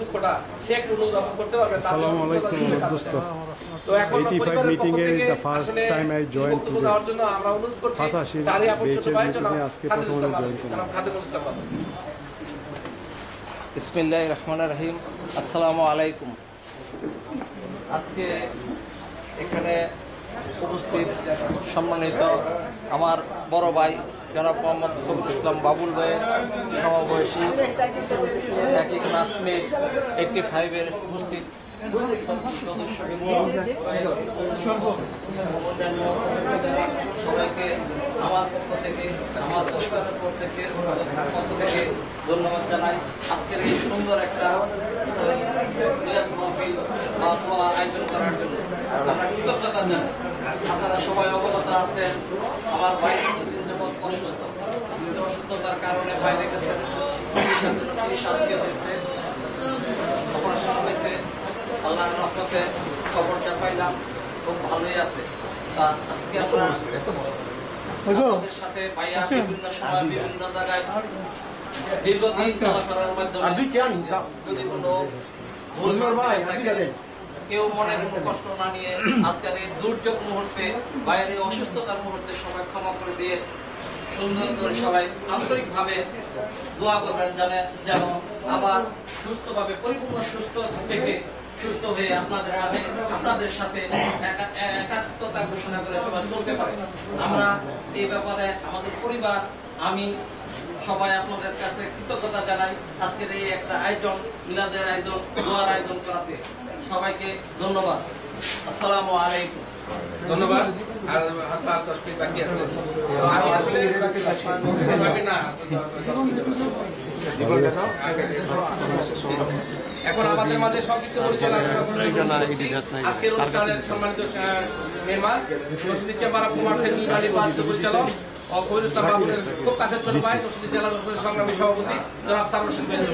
দুঃখটা সে একটু অনুধাবন করতে পারবে। আসসালামু আলাইকুম দোস্ত। তো এখন 85 মিটিং এর the first time I join today. দেওয়ার জন্য আমরা অনুরোধ করছি তারই আপন ছোট ভাই আজকে প্রথম জয়েন করলাম। খাদিমুল ইসলাম। বিসমিল্লাহির রহমানির রহিম। আসসালামু আলাইকুম। আজকে এখানে উপস্থিত সম্মানিত আমার বড় ভাই জনাব মোহাম্মদ ফখরুল ইসলাম বাবুল ভাইয়ের সমবয়সী একই ক্লাসমেট 85-এর উপস্থিত সবাইকে আমার পক্ষ থেকে, আমার পরিবারের পক্ষ থেকে ধন্যবাদ জানাই। আজকের এই সুন্দর একটা মিলাদ মাহফিল বা দোয়া আয়োজন করার জন্য আমরা কৃতজ্ঞতা জানাই। আপনারা সবাই অবগত আছেন, আমার ভাই কিছুদিন যাবৎ অসুস্থ, অসুস্থতার কারণে বাইরে গেছেন। চিকিৎসা আজকে হয়েছে, অপারেশন হয়েছে। আল্লাহর রহমতে খবরটা পাইলাম, খুব ভালোই আছে। তা আজকে আমরা আপনাদের সাথে ভাইয়া বিভিন্ন সময় বিভিন্ন জায়গায় দীর্ঘদিন চলাফেরার মাধ্যমে যদি কোনো ভুল থাকে, কেউ মনে কোনো কষ্ট না নিয়ে আজকের এই দুর্যোগ মুহূর্তে, বাইরে অসুস্থতার মুহূর্তে সবাই ক্ষমা করে দিয়ে সুন্দর করে সবাই আন্তরিকভাবে দোয়া করবেন যেন আবার সুস্থভাবে পরিপূর্ণ সুস্থ থেকে সুস্থ হয়ে আপনাদের মাঝে আপনাদের সাথে একাত্মতা ঘোষণা করে সবাই চলতে পারে। আমরা এই ব্যাপারে আমাদের পরিবার, আমি সবাই আপনাদের কাছে কৃতজ্ঞতা জানাই। আজকের এই একটা আয়োজন, মিলাদের আয়োজন, দোয়ার আয়োজন করাতে সবাইকে ধন্যবাদ। আসসালামু আলাইকুম। ধন্যবাদ। আর হাতে 10 মিনিট বাকি আছে। আমি আসলে এখন আমাদের মাঝে সংক্ষিপ্ত পরিচালনা আজকের অনুষ্ঠানের সম্মানিত মেহমান রশিদি চেম্বার অফ কমার্সের নির্বাহী পরিচালক ফখরুল ইসলাম বাবুলের খুব কাছের ছোট ভাই, রশিদি জেলা সংগ্রামী সভাপতি জনাব সারোয়ার হোসেন বেঞ্জু।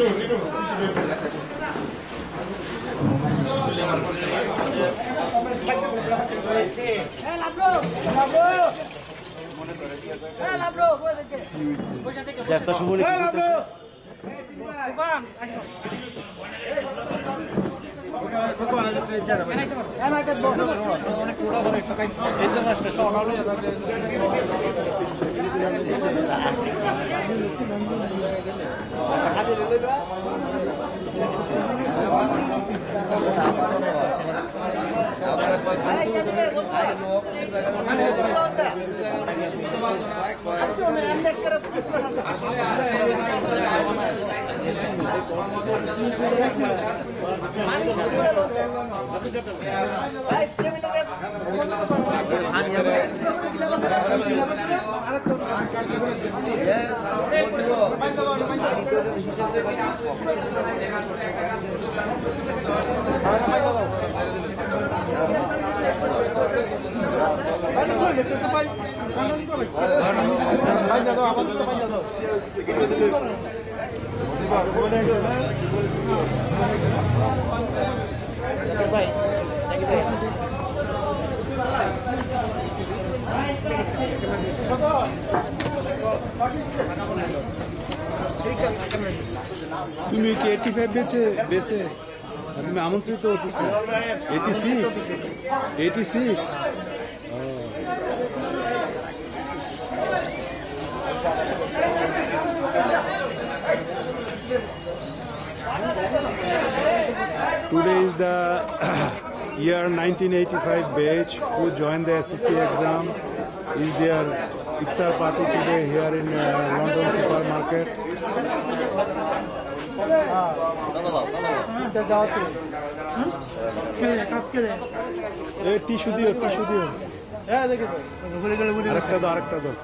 তুমি কি 85 বেছে তুমি আমন্ত্রিত হতেছো? 86 Today is the year 1985 batch who joined the SSC exam. Is their iftar party today here in London supermarket. Tissue দিও আরেকটা দাও।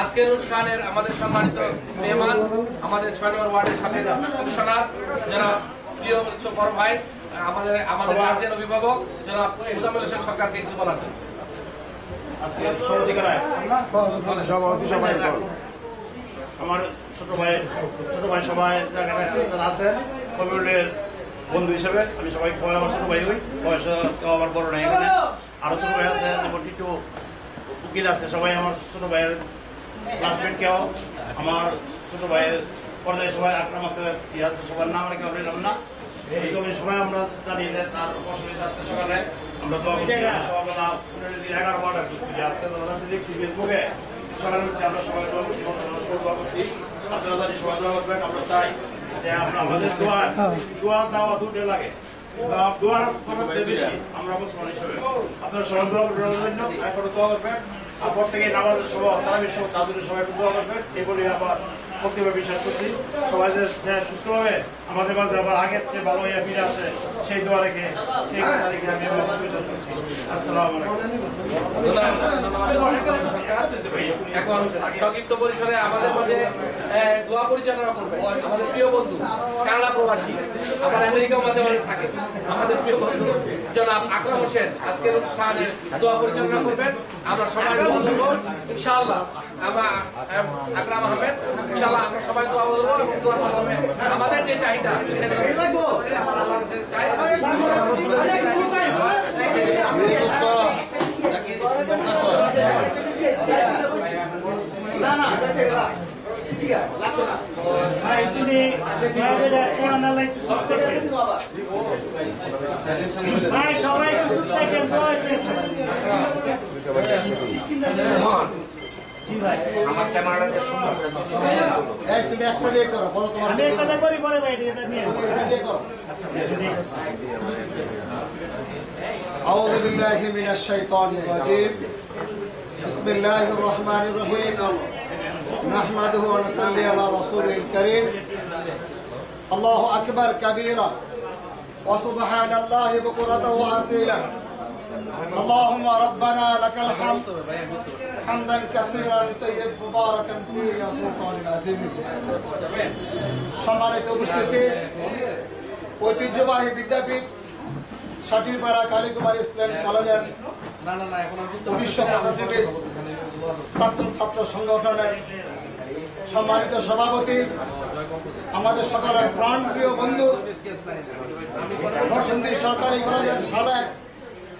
আজকের অনুষ্ঠানের আমাদের সম্মানিত মেহমান, আমাদের 6 নম্বর ওয়ার্ডের সাবেক কমিশনার জনাব প্রিয় বড় ভাই, আমাদের গার্জিয়ান অভিভাবক জনাব মুজাম্মেল হোসেন সরকারকে কিছু বলার জন্য। আমার ছোট ভাই সবাই জায়গাটা যারা আছেন কবিরের বন্ধু হিসেবে আমি সবাই আমার ছোট ভাই হই, বয়সে কেউ আমার বড় নাই। এখানে আরো ছোট ভাই আছে, যেমন টিটু উকিল আছে, সবাই আমার ছোট ভাইয়ের ক্লাসমেট। কেউ আমার ছোট ভাইয়ের পর্যায়ে সবাই আকরাম আছে, ইয়ে আছে, সবার নাম অনেকে বললাম না। এই কমিটির সবাই আমরা জানি যে তার অসুবিধা আছে। সকালে আমরা তো সকালবেলা 11বার আজকে দেখছি ফেসবুকে সকালে আমরা সবাই দোয়া করছি, দোয়া করছি, আপনারা জানি সবাই দোয়া করবেন। আমরা চাই যে আমাদের দোয়া দেওয়া দুটো লাগে, দোয়ার বেশি আমরা মুসলমান হিসেবে আপনারা সবাই দোয়া করবেন, এখন দোয়া করবেন। তারপর থেকে নামাজের সময় তারাবির সময় তাদের সবাই একটু দোয়া করবেন। এগুলি আবার প্রত্যেকবার বিশ্বাস করছি সবাই যে সুস্থভাবে আমাদের মাঝে আবার আগের চেয়ে ভালো হইয়া ফিরে আসে, সেই দোয়া রেখে সেই তারিখে আমি বিশ্বাস করছি। আসসালামু আলাইকুম। এখন সংক্ষিপ্ত পরিসরে আমাদের মধ্যে দোয়া পরিচালনা করবে আমাদের প্রিয় বন্ধু কানাডা প্রবাসী, আবার আমেরিকা মাঝে মাঝে থাকে আমাদের প্রিয় বন্ধু জনাব আকরাম হোসেন আজকের অনুষ্ঠানে দোয়া পরিচালনা করবেন। আমরা সবাই দোয়া করবো ইনশাআল্লাহ। আমরা আকরাম আহমেদ ইনশাআল্লাহ আমরা সবাই দোয়া করবো এবং দোয়ার মাধ্যমে আমাদের যে চাহিদা আল্লাহর কাছে চাই। সবাই আমার ক্যামেরাটা সুন্দর তুমি একটা দিয়ে করো, বলো তোমার একটা করি পরে ভাই এটা নিয়ে করো। আউযু বিল্লাহি মিনাশ শাইতানির রাজীম। বিসমিল্লাহির রহমানির রহিম। নাহমাদুহু ওয়া নুসাল্লি আলা রাসূলিল কারীম। আল্লাহু আকবার কাবীরা ওয়া সুবহানাল্লাহি বুকরাতাও ওয়া আসীলা। اللهم ربنا لك الحمد حمدا كثيرا طيب مباركا فيه يا سلطان العظيم। সম্মানিত উপস্থিতি, ঐতিহ্যবাহী বিদ্যাপীঠ সাটিরপাড়া কালীকুমার ইসলামিক কলেজের 1985 প্রাক্তন ছাত্র সংগঠনের সম্মানিত সভাপতি, আমাদের সকলের প্রাণপ্রিয় বন্ধু, নরসিংদী সরকারি কলেজের সাবেক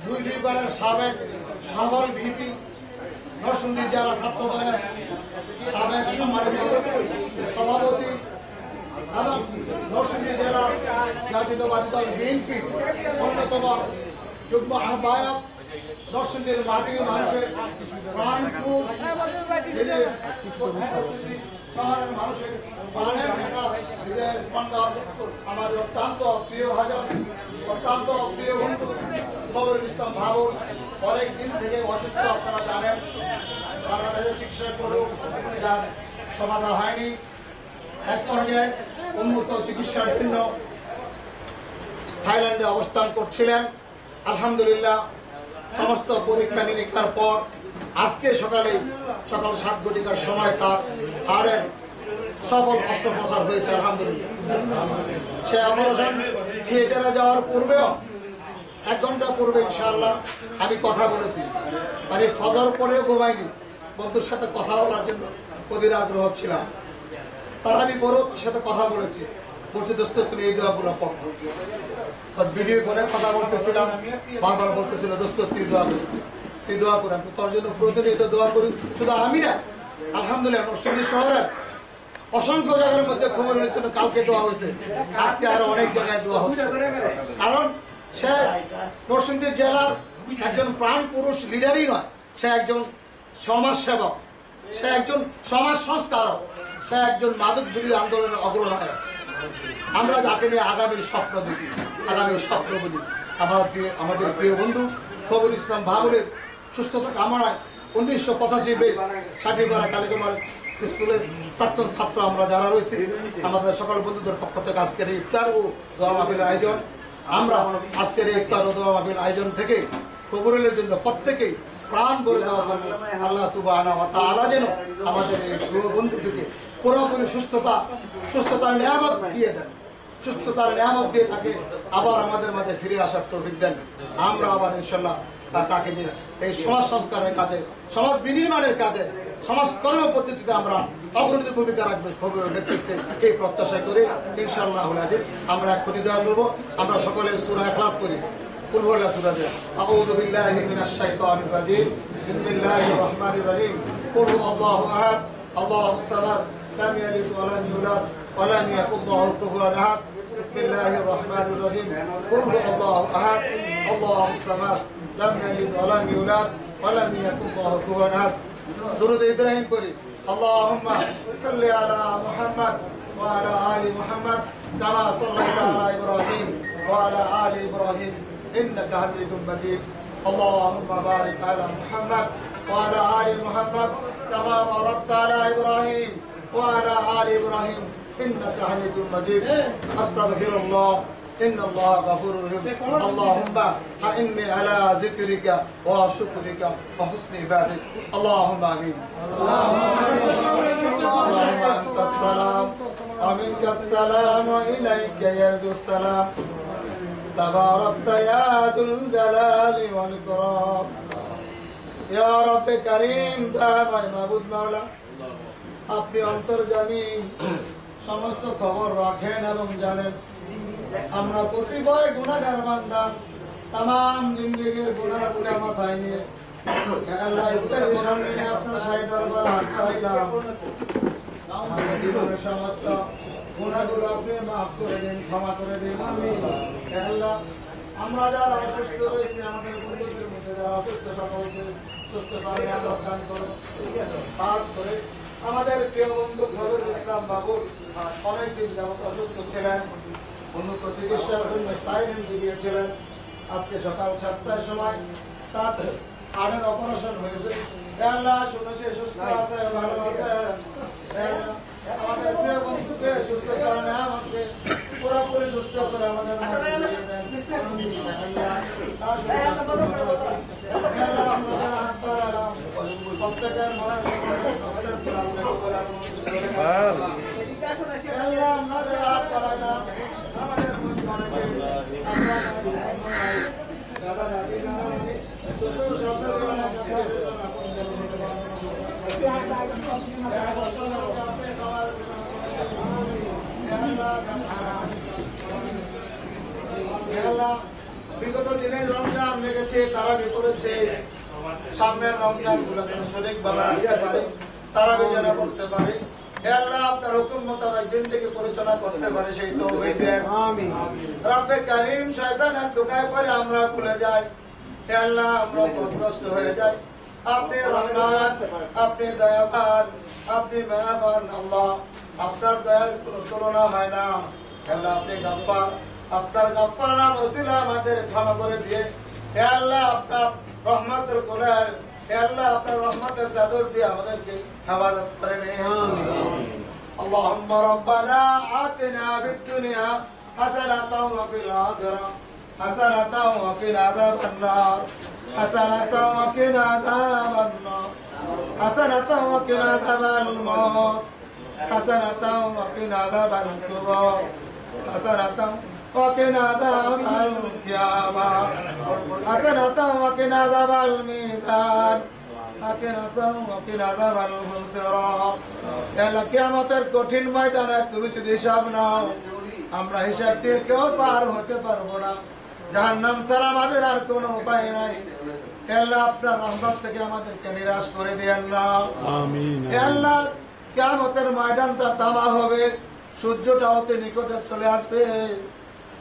দুইবারের সাবেক সফল ভিপি, নরসিংদী জেলা ছাত্র দলের সাবেক সম্মানিত সভাপতি এবং নরসিংদী জেলা জাতীয়তাবাদী দল বিএনপির অন্যতম যুগ্ম আহ্বায়ক, নরসিংদীর মাটি মানুষের প্রাণপুর শহরের মানুষের প্রাণের নেতা, হৃদয়ের স্পন্দন, আমাদের অত্যন্ত প্রিয় ভাজন, অত্যন্ত প্রিয় বন্ধু কবিরুল ইসলাম বাবুল অনেক দিন থেকে অসুস্থ, আপনারা জানেন। বাংলাদেশে চিকিৎসা করেও যার সমাধান হয়নি। এক পর্যায়ে উন্নত চিকিৎসার জন্য থাইল্যান্ডে অবস্থান করছিলেন। আলহামদুলিল্লাহ সমস্ত পরীক্ষা নিরীক্ষার পর আজকে সকাল 7 ঘটিকার সময় তার হাড়ের সফল অস্ত্রোপচার হয়েছে। আলহামদুলিল্লাহ সে অপারেশন থিয়েটারে যাওয়ার পূর্বেও 1 ঘন্টা পূর্বে ইনশাআল্লাহ আমি কথা বলেছি, মানে ফজর পরেও ঘুমাইনি, বন্ধুর সাথে কথা বলার জন্য অধীর আগ্রহ ছিলাম। তার আমি পরেও তার সাথে কথা বলেছি, বলছি দোস্ত তুমি এই দোয়াগুলো পড়ো। ভিডিও করে কথা বলতেছিলাম, বারবার বলতেছিল দোস্ত তুই দোয়া করি, তুই দোয়া করি। আমি তোর জন্য প্রতিনিয়ত দোয়া করি। শুধু আমি না, আলহামদুলিল্লাহ নরসিংদী শহরের অসংখ্য জায়গার মধ্যে খবরের জন্য কালকে দোয়া হয়েছে, আজকে আরো অনেক জায়গায় দোয়া হচ্ছে। কারণ সে নরসিংদী জেলার একজন প্রাণ পুরুষ লিডারই নয়, সে একজন সমাজ সেবক, সে একজন সমাজ সংস্কারক, সে একজন মাদক বিরোধী আন্দোলনের অগ্রনায়ক। আমরা যাকে নিয়ে আগামীর স্বপ্ন দেখি, আগামীর স্বপ্ন বলি, আমাদের প্রিয় বন্ধু কবিরুল ইসলাম বাবুলের সুস্থতা কামনায় 1985 বেশ সাটিরপাড়া কালীকুমার স্কুলের প্রাক্তন ছাত্র আমরা যারা রয়েছে, আমাদের সকল বন্ধুদের পক্ষ থেকে আজকের ইফতার ও দোয়া মাহফিলের আয়োজন। আমরা আজকের এই ইফতার ও দোয়া মাহফিল আয়োজন থেকে কবুলের জন্য প্রত্যেকেই প্রাণ বলে দেওয়া করবো। আল্লাহ সুবহানাহু ওয়া তাআলা যেন আমাদের এই প্রিয় বন্ধুটিকে পুরোপুরি সুস্থতার নিয়ামত দিয়ে দেন, সুস্থতার নিয়ামত দিয়ে তাকে আবার আমাদের মাঝে ফিরে আসার তৌফিক দেন। আমরা আবার ইনশাআল্লাহ তাকে নিয়ে এই সমাজ সংস্কারের কাজে, সমাজ বিনির্মাণের কাজে, সমাজ কর্ম পদ্ধতিতে আমরা অগ্রণী ভূমিকা রাখবো খবরের নেতৃত্বে এই প্রত্যাশা করে ইনশাআল্লাহ আমরা এক্ষুনি দোয়া করবো। আমরা সকলে সূরা ইখলাস করি। قل هو الله سورة أعوذ بالله من الشيطان الرجيم بسم الله الرحمن الرحيم قل هو الله أحد الله الصمد لم يلد ولم يولد ولم يكن له كفوا أحد بسم الله الرحمن الرحيم قل هو الله أحد الله الصمد لم يلد ولم يولد ولم يكن له كفوا أحد درود إبراهيم قولي اللهم صل على محمد وعلى آل محمد كما صليت على إبراهيم وعلى آل إبراهيم إنك حميد مجيد اللهم بارك على محمد وعلى آل محمد كما باركت على إبراهيم وعلى آل إبراهيم إنك حميد مجيد أستغفر الله إن الله غفور رحيم اللهم أعني على ذكرك وشكرك وحسن عبادتك اللهم آمين اللهم أنت السلام ومنك السلام وإليك يرد السلام تباركت يا ذو الجلال والإكرام يا رب كريم دائما معبود مولا আপনি অন্তর্জামী সমস্ত খবর রাখেন এবং জানেন আমরা প্রতিভয় গুনাহগার বান্দা तमाम জিন্দেগীর গুনাহ বোঝা মাথায় নিয়ে আল্লাহ ইফতারের সামনে আপনার শাহী দরবার হাত পাইলাম আমাদের জীবনের সমস্ত গুনাহগুলো আপনি মাফ করে দিন, ক্ষমা করে দিন আল্লাহ। আমরা যারা অসুস্থ রয়েছি আমাদের বন্ধুদের মধ্যে যারা অসুস্থ সকলকে সুস্থতা দান করুন। খাস করে আমাদের প্রিয় বন্ধু খবরুল ইসলাম বাবুর অনেকদিন যাবত অসুস্থ ছিলেন, উন্নত চিকিৎসার জন্য স্টাইলেন্ট দিয়েছিলেন। আজকে সকাল 7টার সময় তার হাড়ের অপারেশন হয়েছে। আল্লাহ শুনেছে সুস্থ আছে, ভালো আছে। আমাদের প্রিয় বন্ধুকে সুস্থ করে আমাকে পুরোপুরি সুস্থ করে আমাদের প্রত্যেকের দাদা দাদি বিগত দিনের রমজান লেগেছে, তারা করেছে সামনের রমজান গুলো যেন সঠিকভাবে রাখতে পারে, তারা যেন করতে পারে। আল্লাহ আপনার হুকুম মোতাবেক জিন্দেগি পরিচালনা করতে পারে সেই তৌফিক দেন। আমিন। রব্বে কারীম শয়তানের ধোঁকায় পড়ে আমরা ভুলে যাই, হে আল্লাহ আমরা পথভ্রষ্ট হয়ে যাই। আপনি রহমান, আপনি দয়াবান, আপনি মেহরবান আল্লাহ, আপনার দয়ার কোনো তুলনা হয় না। আল্লাহ আপনি গফফার, আপনার গফফার নাম ওসিলা আমাদের ক্ষমা করে দিয়ে হে আল্লাহ আপনার রহমতের কোলে, হে আল্লাহ আপনার রহমতের চাদর দিয়ে আমাদেরকে হেফাজত করে নিন। আল্লাহুম্মা রাব্বানা আতিনা ফিদ দুনিয়া হাসানাতাও ওয়া ফিল আখিরাহ হাসানাতাও ওয়া কিনা আযাবান নার হাসানাতাও ওয়া কিনা আযাবান নার হাসানাতাও ওয়া কিনা আযাবাল মাউত হাসানাতাও ওয়া কিনা আযাবাল কুবর হাসানাতাও ওয়া কিনা আযাবাল কিয়ামাহ হাসানাতাও ওয়া কিনা আযাবাল মিজান হাসানাতাও ওয়া কিনা আযাবাল সিরাত। হে আল্লাহ কিয়ামতের কঠিন ময়দানে তুমি যদি হিসাব নাও, আমরা হিসাব দিয়ে কেউ পার হতে পারবো না। জাহান্নাম ছাড়া আমাদের আর কোনো উপায় নাই। হে আল্লাহ আপনার রহমত থেকে আমাদেরকে নিরাশ করে দিয়েন না। আমিন। হে আল্লাহ কিয়ামতের ময়দানটা তামা হবে, সূর্যটা অতি নিকটে চলে আসবে,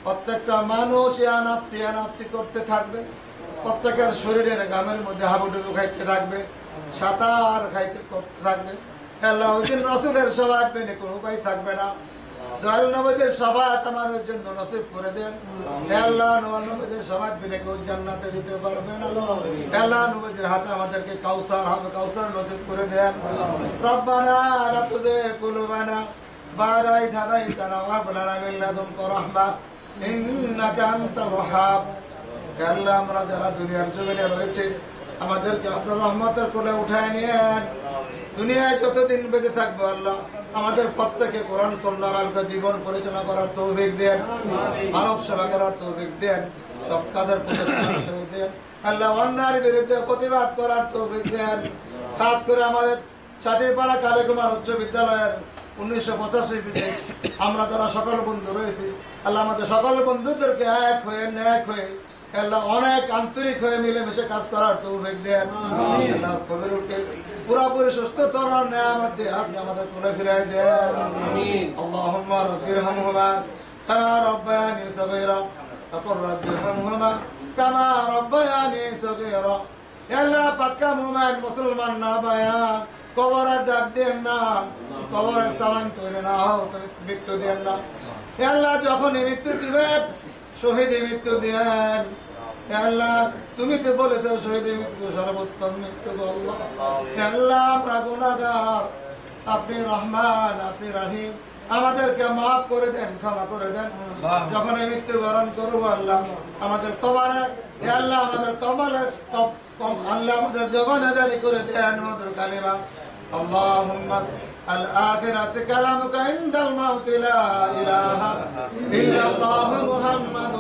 প্রত্যেকটা মানুষ ইয়ানাফসি করতে থাকবে, প্রত্যেকের শরীরের ঘামের মধ্যে হাবুডুবু খাইতে থাকবে, সাঁতার করতে থাকবে। হে আল্লাহ ওই দিন রাসূলের শাফাআত বিনে কোনো উপায় থাকবে না। দয়াল নবীদের শাফাআত আমাদের জন্য নসিব করে দেন। হে আল্লাহ নবীদের শাফাআত বিনে কেউ জান্নাতে যেতে পারবে না। হে আল্লাহ নবীদের হাতে আমাদেরকে কাউসার নসিব করে দেন। রব্বানা লা তুযিগ কুলুবানা বা'দা ইয হাদাইতানা ওয়া হাব লানা মিন লাদুনকা রাহমাহ ইন্নাকা আনতাল ওয়াহ্হাব। হে আল্লাহ আমরা যারা দুনিয়ার জমিনে রয়েছে আমাদেরকে আপনার রহমতের কোলে উঠায় নিয়েন। দুনিয়ায় যতদিন বেঁচে থাকবো আল্লাহ আমাদের প্রত্যেকে কোরআন সুন্নাহর আলোকে জীবন পরিচালনা করার তৌফিক দেন, মানব সেবা করার তৌফিক দেন। সব কাজের প্রতি দেন আল্লাহ অন্যায়ের বিরুদ্ধে প্রতিবাদ করার তৌফিক দেন খাস করে আমাদের চাটিরপাড়া কালীকুমার উচ্চ বিদ্যালয়ের 1985 পেজে আমরা যারা সকল বন্ধু রয়েছি আল্লাহ আমাদের সকল বন্ধুদেরকে এক হয়ে ন্যাক হয়ে আল্লাহ অনেক আন্তরিক হয়ে মিলেমিশে কাজ করার তৌফিক দেন আল্লাহ কবিরুলকে পুরোপুরি সুস্থতার নিয়ামত দিয়ে আপনি আমাদের কোলে ফিরাই দেন আল্লাহুম্মা রাব্বিরহামহুমা কামা রাব্বায়ানি সগীরা আকুর রাব্বিরহামহুমা কামা রাব্বায়ানি সগীরা আল্লাহ পাক্কা মুমিন মুসলমান না ভাইয়া কবরের ডাক দেন না কবরের সামান তৈরি না হও তুমি মৃত্যু দেন না আল্লাহ যখন মৃত্যু দিবেন শহীদ মৃত্যু দেন আল্লাহ তুমি তো বলেছো শহীদ মৃত্যু সর্বোত্তম মৃত্যু আল্লাহ আল্লাহ আমরা গুনাহগার আপনি রহমান আপনি রহিম আমাদেরকে মাফ করে দেন ক্ষমা করে দেন যখন মৃত্যুবরণ করবো আল্লাহ আমাদের কবরে আল্লাহ আমাদের কবরে আল্লাহ আমাদের জবানে জারি করে দেন মধুর কালিমা আল্লাহুম্মা الآخرة كلامك عند الموت لا إله إلا الله محمد